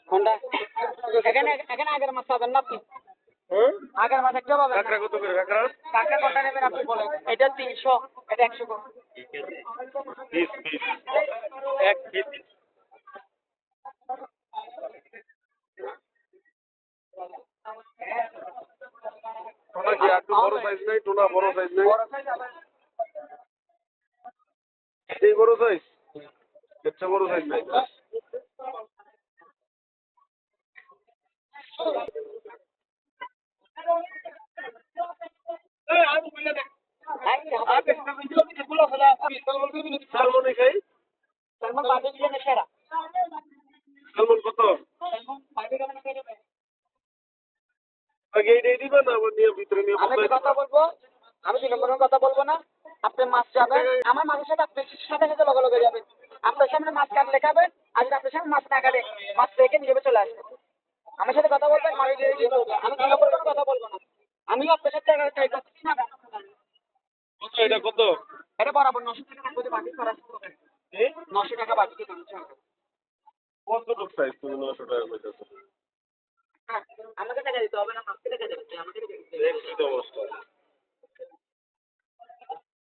কোনটা এখানে এখানে আগের মাছ পাবেন না আপনি আগের মাছ একটা পাবেন কাঁকড়া কত করে কাঁকড়া? কাঁকড়া কোনটা নেবেন আপনি বলেন এটা 300 এটা 100 করে পিস পিস এক পিস টোনা কি একটু বড় সাইজ নেই? টোনা বড় সাইজ নেই? এই বড় সাইজ? এর বড় সাইজ নেই? সালমন খাই? সালমান বাজে দিলে না সেরা সালমন কত? আগে এইটাই দিবা না আবার নিয়ে ভিতরে নিয়ে আমি কি কথা বলবো আমি 2 নম্বরের কথা বলবো না আপনি মাছ যাবেন আমার মাছের সাথে আপনার সাথে সাথে লগে লগে যাবেন আপনার সামনে মাছ কাটলে খাবেন আর যদি আপনার সামনে মাছ না কাটে মাছ রেখে নিয়ে চলে আসবেন আমার সাথে কথা বলবেন মাছ দিয়ে দিয়ে বলবেন আমি 2 নম্বরের কথা বলবো না আমি আপনার সাথে ট্রাই করতেছি না কত এটা কত? এটা বরাবর 900 টাকা রাখবো বাকি খরচ 900 টাকা বাকি দিতে হবে কতটুক সাইজ তুমি 900 টাকা কইতাছো? আমাকে টাকা দিতে হবে না মাছকে টাকা দিতে হবে আমাকে টাকা দিতে হবে দেখছি তো অবস্থা